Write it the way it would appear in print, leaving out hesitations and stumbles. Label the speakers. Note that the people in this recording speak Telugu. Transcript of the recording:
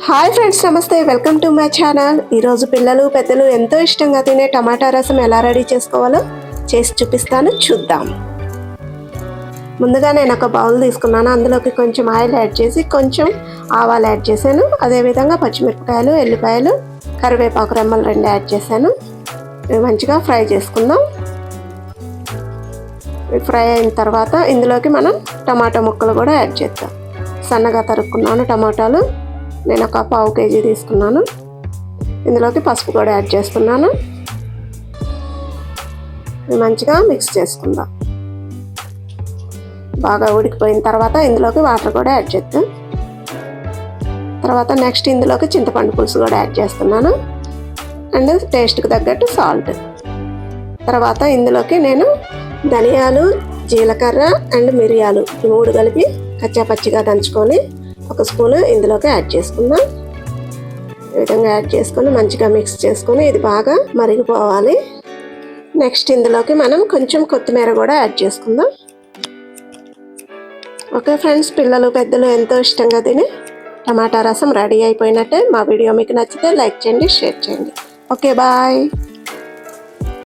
Speaker 1: హాయ్ ఫ్రెండ్స్, నమస్తే. Welcome to my channel. ఈరోజు పిల్లలు పెద్దలు ఎంతో ఇష్టంగా తినే టమాటా రసం ఎలా రెడీ చేసుకోవాలో చేసి చూపిస్తాను, చూద్దాం. ముందుగా నేను ఒక బౌల్ తీసుకున్నాను. అందులోకి కొంచెం ఆయిల్ యాడ్ చేసి కొంచెం ఆవాలు యాడ్ చేశాను. అదేవిధంగా పచ్చిమిరపకాయలు, ఎల్లిపాయలు, కరివేపాకు రెమ్మలు 2 యాడ్ చేశాను. ఇవి మంచిగా ఫ్రై చేసుకుందాం. ఫ్రై అయిన తర్వాత ఇందులోకి మనం టమాటా ముక్కలు కూడా యాడ్ చేద్దాం. సన్నగా తరుక్కున్నాను టమాటాలు. నేను ఒక 1/2 కేజీ తీసుకున్నాను. ఇందులోకి పసుపు కూడా యాడ్ చేస్తున్నాను. మంచిగా మిక్స్ చేసుకుందాం. బాగా ఉడికిపోయిన తర్వాత ఇందులోకి వాటర్ కూడా యాడ్ చేద్దాం. తర్వాత నెక్స్ట్ ఇందులోకి చింతపండు పులుసు కూడా యాడ్ చేస్తున్నాను. అండ్ టేస్ట్కి తగ్గట్టు సాల్ట్. తర్వాత ఇందులోకి నేను ధనియాలు, జీలకర్ర అండ్ మిరియాలు ఈ 3 కలిపి కచ్చాపచ్చిగా దంచుకొని 1 స్పూన్ ఇందులోకి యాడ్ చేసుకుందాం. ఈ విధంగా యాడ్ చేసుకొని మంచిగా మిక్స్ చేసుకొని ఇది బాగా మరిగిపోవాలి. నెక్స్ట్ ఇందులోకి మనం కొంచెం కొత్తిమీర కూడా యాడ్ చేసుకుందాం. ఓకే ఫ్రెండ్స్, పిల్లలు పెద్దలు ఎంతో ఇష్టంగా తిని టమాటా రసం రెడీ అయిపోయినట్టే. మా వీడియో మీకు నచ్చితే లైక్ చేయండి, షేర్ చేయండి. Okay, bye.